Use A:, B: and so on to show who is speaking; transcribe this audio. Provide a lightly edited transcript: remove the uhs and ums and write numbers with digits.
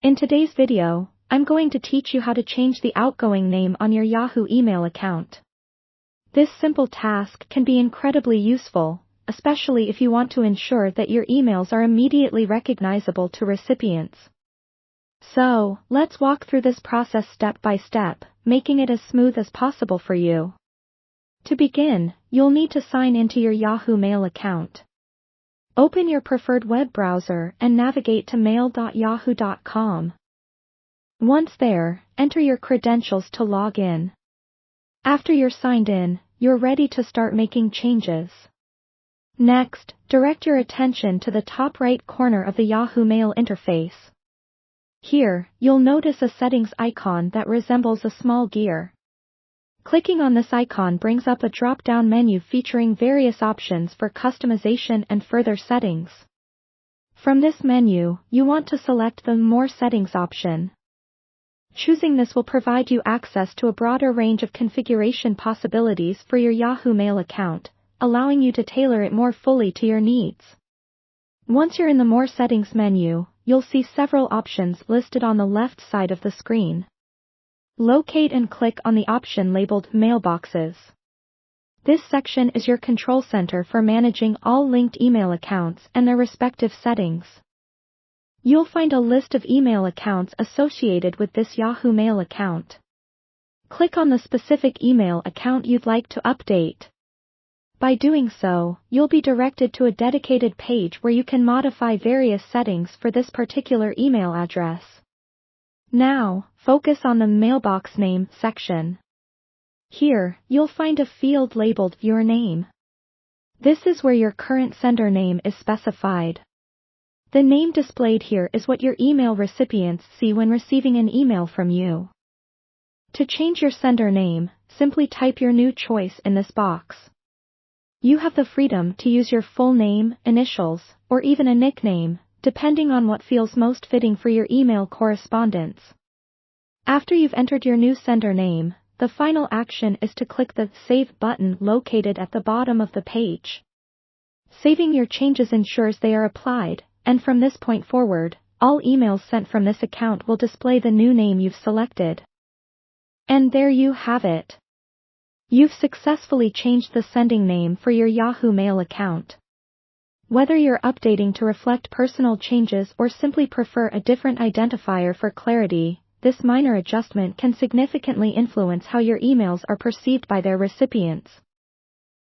A: In today's video, I'm going to teach you how to change the outgoing name on your Yahoo email account. This simple task can be incredibly useful, especially if you want to ensure that your emails are immediately recognizable to recipients. So, let's walk through this process step by step, making it as smooth as possible for you. To begin, you'll need to sign into your Yahoo Mail account. Open your preferred web browser and navigate to mail.yahoo.com. Once there, enter your credentials to log in. After you're signed in, you're ready to start making changes. Next, direct your attention to the top right corner of the Yahoo Mail interface. Here, you'll notice a settings icon that resembles a small gear. Clicking on this icon brings up a drop-down menu featuring various options for customization and further settings. From this menu, you want to select the More Settings option. Choosing this will provide you access to a broader range of configuration possibilities for your Yahoo Mail account, allowing you to tailor it more fully to your needs. Once you're in the More Settings menu, you'll see several options listed on the left side of the screen. Locate and click on the option labeled Mailboxes. This section is your control center for managing all linked email accounts and their respective settings. You'll find a list of email accounts associated with this Yahoo Mail account. Click on the specific email account you'd like to update. By doing so, you'll be directed to a dedicated page where you can modify various settings for this particular email address. Now, focus on the Mailbox Name section. Here, you'll find a field labeled Your Name. This is where your current sender name is specified. The name displayed here is what your email recipients see when receiving an email from you. To change your sender name, simply type your new choice in this box. You have the freedom to use your full name, initials, or even a nickname, depending on what feels most fitting for your email correspondence. After you've entered your new sender name, the final action is to click the Save button located at the bottom of the page. Saving your changes ensures they are applied, and from this point forward, all emails sent from this account will display the new name you've selected. And there you have it. You've successfully changed the sending name for your Yahoo Mail account. Whether you're updating to reflect personal changes or simply prefer a different identifier for clarity, this minor adjustment can significantly influence how your emails are perceived by their recipients.